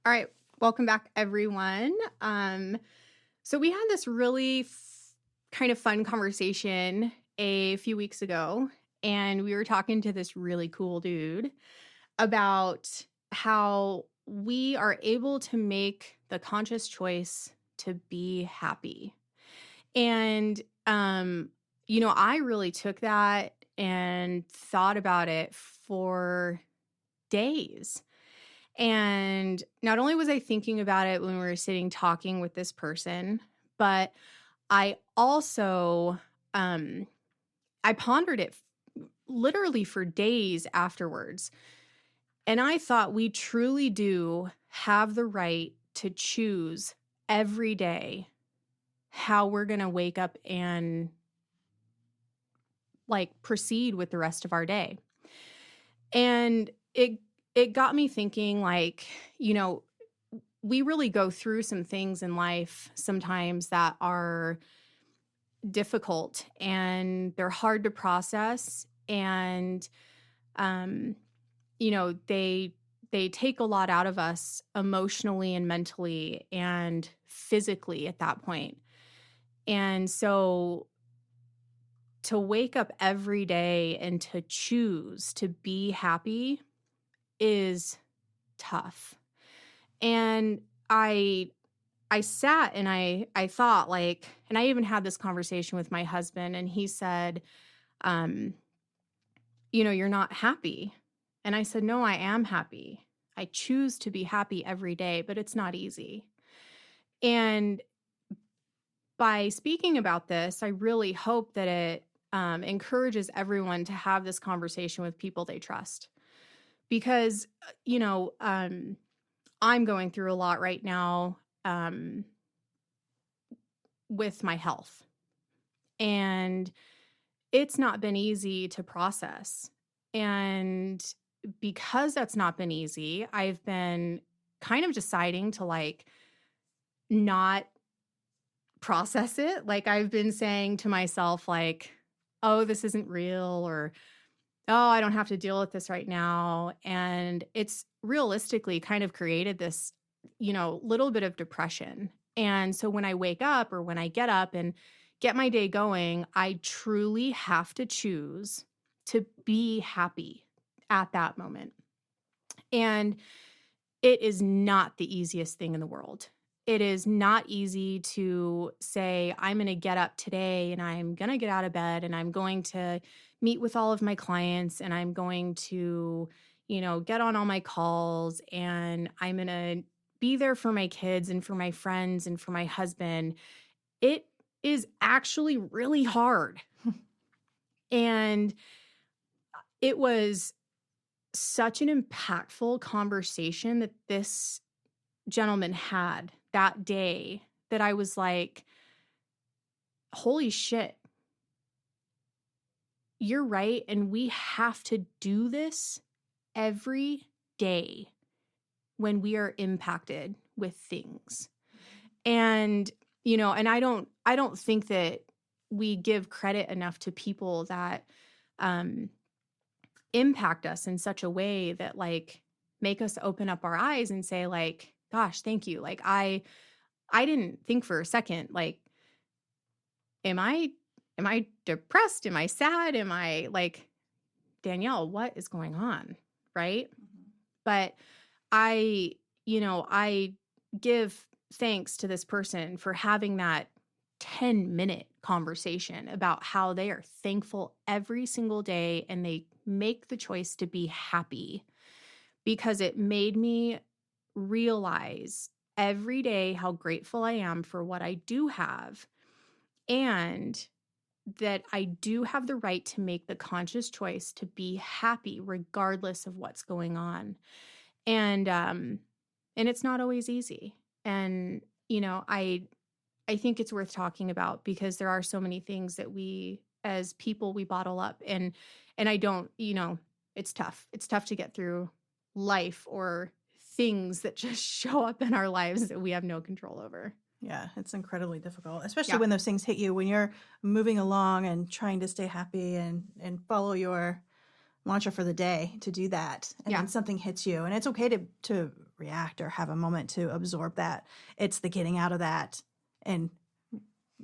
All right, welcome back, everyone. So we had this really kind of fun conversation a few weeks ago, and we were talking to this really cool dude about how we are able to make the conscious choice to be happy. And I really took that and thought about it for days. And not only was I thinking about it when we were sitting talking with this person, but I also I pondered it literally for days afterwards. And I thought we truly do have the right to choose every day how we're going to wake up and proceed with the rest of our day. And it got me thinking, we really go through some things in life sometimes that are difficult and they're hard to process, and they take a lot out of us emotionally and mentally and physically at that point. And so to wake up every day and to choose to be happy is tough. And I sat and I thought, and I even had this conversation with my husband, and he said, you're not happy. And I said, no, I am happy. I choose to be happy every day, but it's not easy. And by speaking about this, I really hope that it encourages everyone to have this conversation with people they trust. Because, I'm going through a lot right now with my health. And it's not been easy to process. And because that's not been easy, I've been kind of deciding to not process it. I've been saying to myself, oh, this isn't real, or oh, I don't have to deal with this right now. And it's realistically kind of created this, little bit of depression. And so when I wake up or when I get up and get my day going, I truly have to choose to be happy at that moment. And it is not the easiest thing in the world. It is not easy to say, I'm going to get up today and I'm going to get out of bed and I'm going to meet with all of my clients and I'm going to, get on all my calls and I'm going to be there for my kids and for my friends and for my husband. It is actually really hard. And it was such an impactful conversation that this gentleman had that day that I was like, holy shit, you're right. And we have to do this every day when we are impacted with things. And, and I don't think that we give credit enough to people that impact us in such a way that make us open up our eyes and say gosh, thank you. I didn't think for a second, am I depressed? Am I sad? Am I Danielle, what is going on? Right. Mm-hmm. But I give thanks to this person for having that 10-minute conversation about how they are thankful every single day and they make the choice to be happy, because it made me realize every day how grateful I am for what I do have, and that I do have the right to make the conscious choice to be happy regardless of what's going on. And it's not always easy. And, I think it's worth talking about because there are so many things that we, as people, we bottle up, and I don't, it's tough. It's tough to get through life or things that just show up in our lives that we have no control over. Yeah, it's incredibly difficult, especially when those things hit you, when you're moving along and trying to stay happy and follow your mantra for the day to do that. And then something hits you. And it's okay to react or have a moment to absorb that. It's the getting out of that and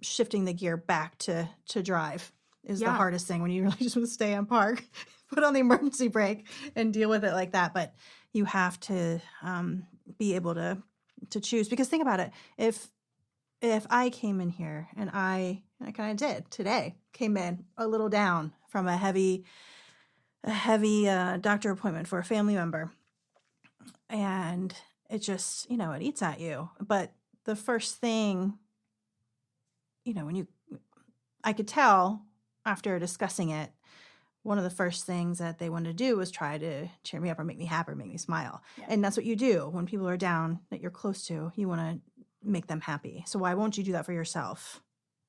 shifting the gear back to drive is the Yeah. hardest thing when you really just want to stay on park, put on the emergency brake and deal with it like that. But you have to be able to choose, because think about it. If I came in here and I kind of did today, came in a little down from a heavy doctor appointment for a family member, and it just, it eats at you. But the first thing, I could tell after discussing it, one of the first things that they wanted to do was try to cheer me up or make me happy or make me smile. Yeah. And that's what you do when people are down that you're close to. You want to make them happy. So why won't you do that for yourself?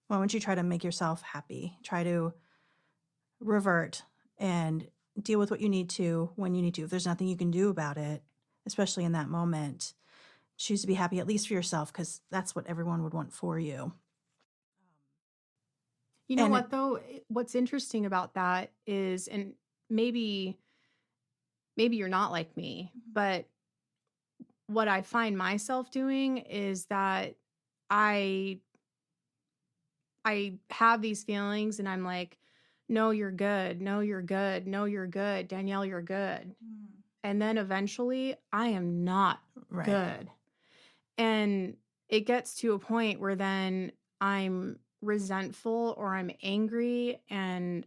Why won't you try to make yourself happy? Try to revert and deal with what you need to when you need to. If there's nothing you can do about it, especially in that moment, choose to be happy, at least for yourself, because that's what everyone would want for you. You know what, though? What's interesting about that is, and maybe you're not like me, but what I find myself doing is that I have these feelings and I'm like, no, you're good. No, you're good. No, you're good. Danielle, you're good. And then eventually I am not good. And it gets to a point where then I'm resentful or I'm angry, and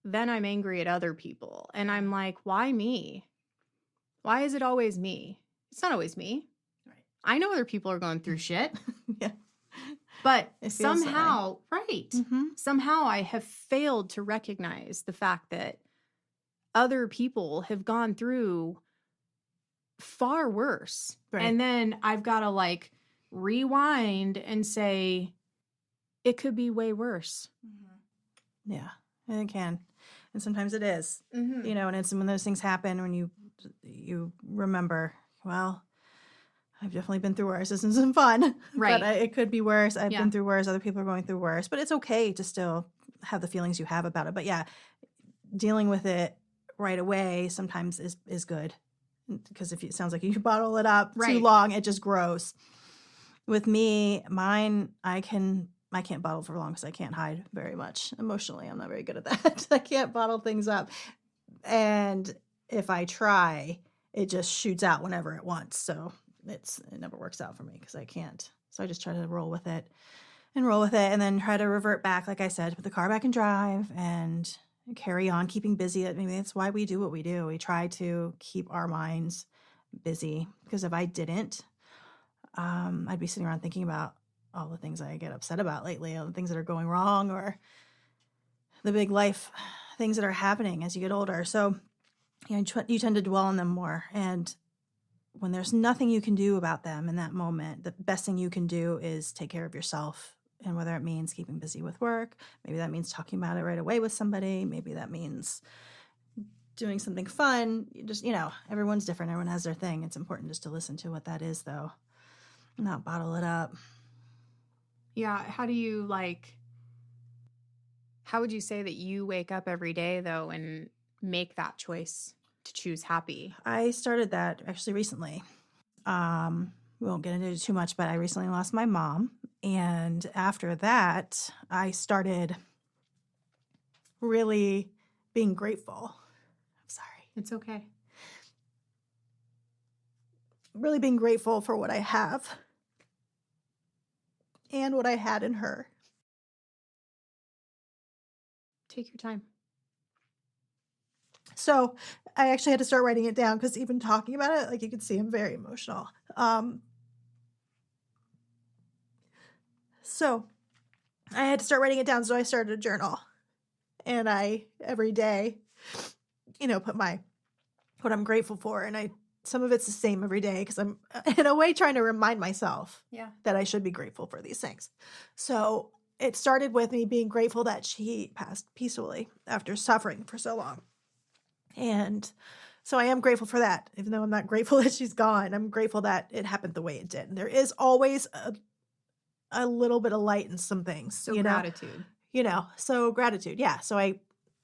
then I'm angry at other people. And I'm like, why me? Why is it always me? It's not always me. Right. I know other people are going through shit. Yeah. But somehow, somehow I have failed to recognize the fact that other people have gone through far worse. Right. And then I've got to rewind and say, it could be way worse. Mm-hmm. Yeah, and it can. And sometimes it is. Mm-hmm. And it's when those things happen, when you remember, well, I've definitely been through worse. This isn't fun. Right. But it could be worse. I've been through worse. Other people are going through worse. But it's okay to still have the feelings you have about it. But yeah, dealing with it right away sometimes is good. Because if it sounds like you bottle it up too long, it just grows. With me, I can't bottle for long because I can't hide very much emotionally. I'm not very good at that. I can't bottle things up. And if I try, it just shoots out whenever it wants. So it never works out for me because I can't. So I just try to roll with it and then try to revert back, like I said, put the car back in drive and carry on, keeping busy. I mean, that's why we do what we do. We try to keep our minds busy, because if I didn't, I'd be sitting around thinking about all the things I get upset about lately, all the things that are going wrong, or the big life things that are happening as you get older. So you tend to dwell on them more. And when there's nothing you can do about them in that moment, the best thing you can do is take care of yourself. And whether it means keeping busy with work, maybe that means talking about it right away with somebody, maybe that means doing something fun. Just, everyone's different. Everyone has their thing. It's important just to listen to what that is, though, not bottle it up. Yeah. How would you say that you wake up every day, though, and make that choice to choose happy? I started that actually recently. We won't get into it too much, but I recently lost my mom. And after that, I started really being grateful. I'm sorry. It's okay. Really being grateful for what I have and what I had in her. Take your time. So I actually had to start writing it down, because even talking about it, like you can see, I'm very emotional. So I had to start writing it down. So I started a journal, and I, every day, put what I'm grateful for. And some of it's the same every day, because I'm in a way trying to remind myself that I should be grateful for these things. So it started with me being grateful that she passed peacefully after suffering for so long. And so I am grateful for that, even though I'm not grateful that she's gone. I'm grateful that it happened the way it did. And there is always a little bit of light in some things. So gratitude. So gratitude. Yeah. So I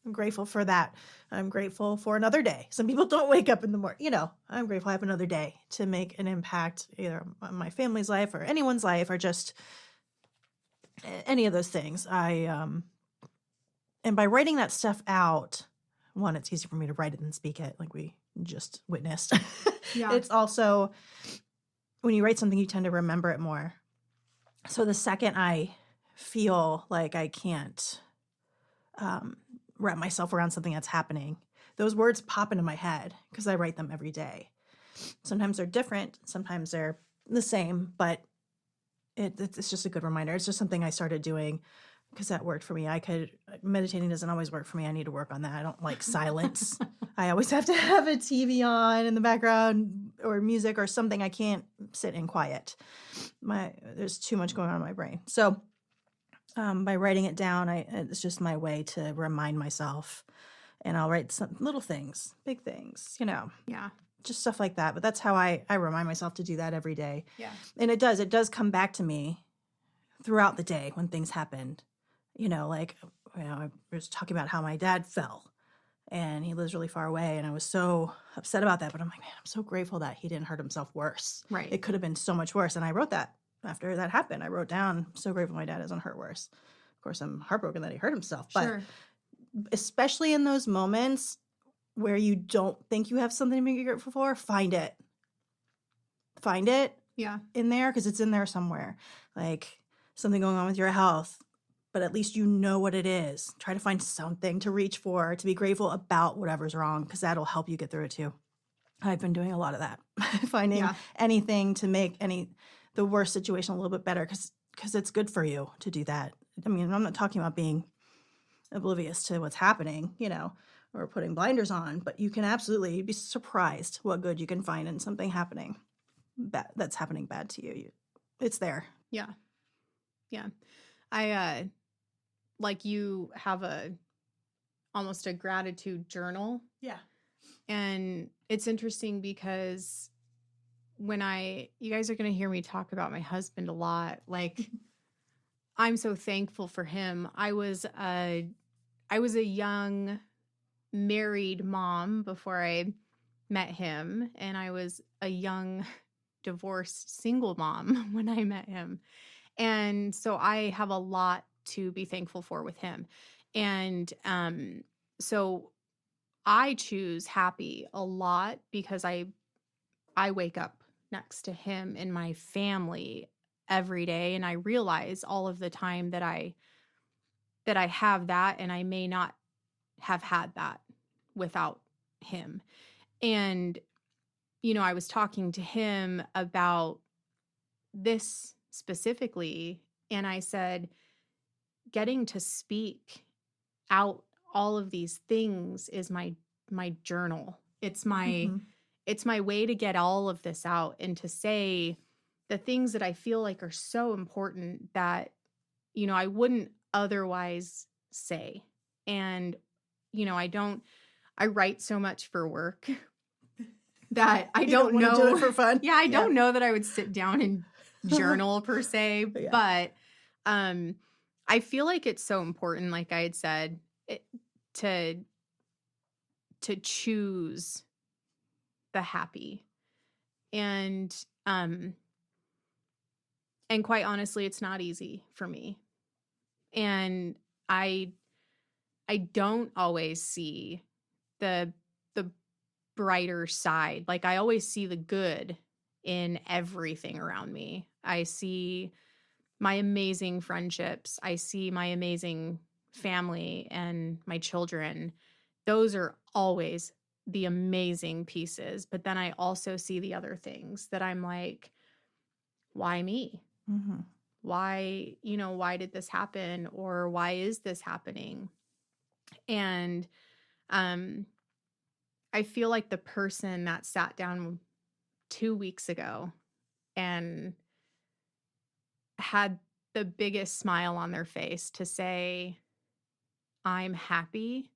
I'm grateful for that. I'm grateful for another day. Some people don't wake up in the morning. I'm grateful I have another day to make an impact either on my family's life or anyone's life or just any of those things. And by writing that stuff out, one, it's easy for me to write it and speak it like we just witnessed. Yeah. It's also, when you write something, you tend to remember it more. So the second I feel like I can't wrap myself around something that's happening, those words pop into my head because I write them every day. Sometimes they're different, sometimes they're the same, but it's just a good reminder. It's just something I started doing because that worked for me. Meditating doesn't always work for me. I need to work on that. I don't like silence. I always have to have a TV on in the background or music or something. I can't sit in quiet. There's too much going on in my brain. So by writing it down, it's just my way to remind myself. And I'll write some little things, big things, Yeah. just stuff like that. But that's how I remind myself to do that every day. Yeah. And it does come back to me throughout the day when things happened. I was talking about how my dad fell and he lives really far away. And I was so upset about that. But I'm like, man, I'm so grateful that he didn't hurt himself worse. Right. It could have been so much worse. And I wrote that after that happened. I wrote down, so grateful my dad isn't hurt worse. Of course, I'm heartbroken that he hurt himself. Sure. But especially in those moments where you don't think you have something to be grateful for, find it. Find it Yeah. in there because it's in there somewhere. Like something going on with your health, but at least you know what it is. Try to find something to reach for, to be grateful about whatever's wrong, because that'll help you get through it too. I've been doing a lot of that, finding anything to make the worst situation a little bit better, because it's good for you to do that. I mean, I'm not talking about being oblivious to what's happening, or putting blinders on, but you can absolutely be surprised what good you can find in something happening that's happening bad to you. It's there. Yeah. Yeah. I like you have almost a gratitude journal. Yeah. And it's interesting because you guys are going to hear me talk about my husband a lot. Like I'm so thankful for him. I was a young married mom before I met him, and I was a young divorced single mom when I met him. And so I have a lot to be thankful for with him. And so I choose happy a lot because I wake up next to him and my family every day, and I realize all of the time that I have that, and I may not have had that without him. And I was talking to him about this specifically, and I said, getting to speak out all of these things is my journal. It's my way to get all of this out and to say the things that I feel like are so important that I wouldn't otherwise say. And I write so much for work that I don't know do it for fun. Yeah, I don't know that I would sit down and journal per se, but I feel like it's so important, like I had said, to choose the happy. And quite honestly, it's not easy for me. And I don't always see the brighter side. Like I always see the good in everything around me. I see my amazing friendships. I see my amazing family and my children. Those are always the amazing pieces. But then I also see the other things that I'm like, why me? Mm-hmm. Why did this happen? Or why is this happening? And I feel like the person that sat down 2 weeks ago and had the biggest smile on their face to say, I'm happy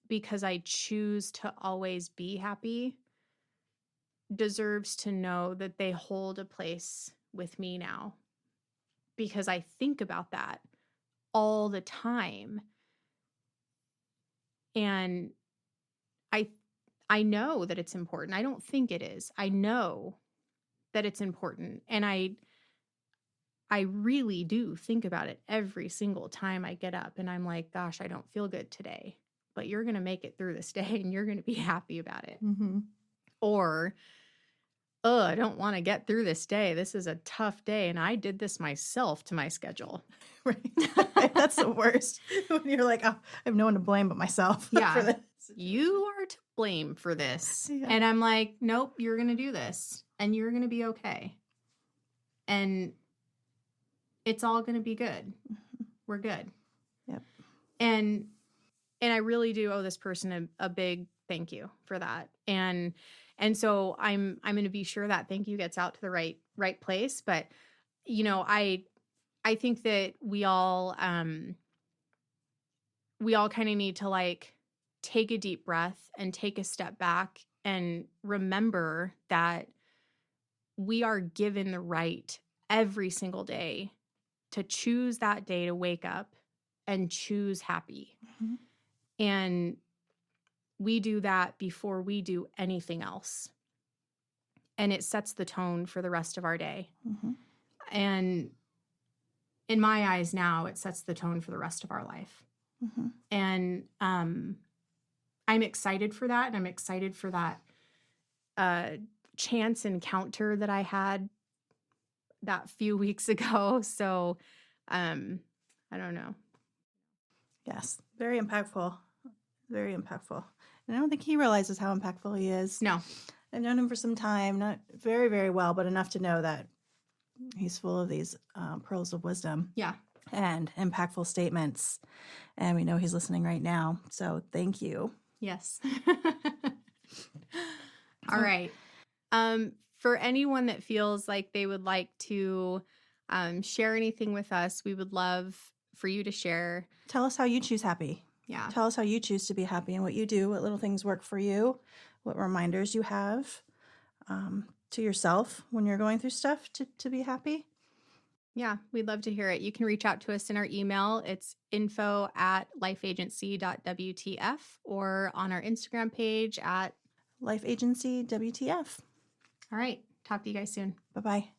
because I choose to always be happy, deserves to know that they hold a place with me now. Because I think about that all the time. And I I know that it's important. I don't think it is. I know that it's important. And I really do think about it every single time I get up and I'm like, gosh, I don't feel good today. But you're going to make it through this day and you're going to be happy about it. Mm-hmm. Or, oh, I don't want to get through this day. This is a tough day. And I did this myself to my schedule. Right. That's the worst. When you're like, oh, I have no one to blame but myself Yeah. for this. You are to blame for this. Yeah. And I'm like, nope, you're going to do this and you're going to be okay. And it's all going to be good. Mm-hmm. We're good. Yep. And I really do owe this person a big thank you for that. And so I'm going to be sure that thank you gets out to the right place. But, you know, I think that we all kind of need to like take a deep breath and take a step back and remember that we are given the right every single day to choose that day to wake up and choose happy. Mm-hmm. And we do that before we do anything else. And it sets the tone for the rest of our day. Mm-hmm. And in my eyes now, it sets the tone for the rest of our life. Mm-hmm. And I'm excited for that. And I'm excited for that chance encounter that I had that few weeks ago. So I don't know. Yes. Very impactful. Very impactful. And I don't think he realizes how impactful he is. No. I've known him for some time, not very, very well, but enough to know that he's full of these pearls of wisdom. Yeah. And impactful statements. And we know he's listening right now. So thank you. Yes. All right. For anyone that feels like they would like to share anything with us, we would love for you to share. Tell us how you choose happy. Yeah. Tell us how you choose to be happy and what you do, what little things work for you, what reminders you have to yourself when you're going through stuff to be happy. Yeah, we'd love to hear it. You can reach out to us in our email. It's info@lifeagency.wtf or on our Instagram page at Life Agency WTF. All right. Talk to you guys soon. Bye-bye.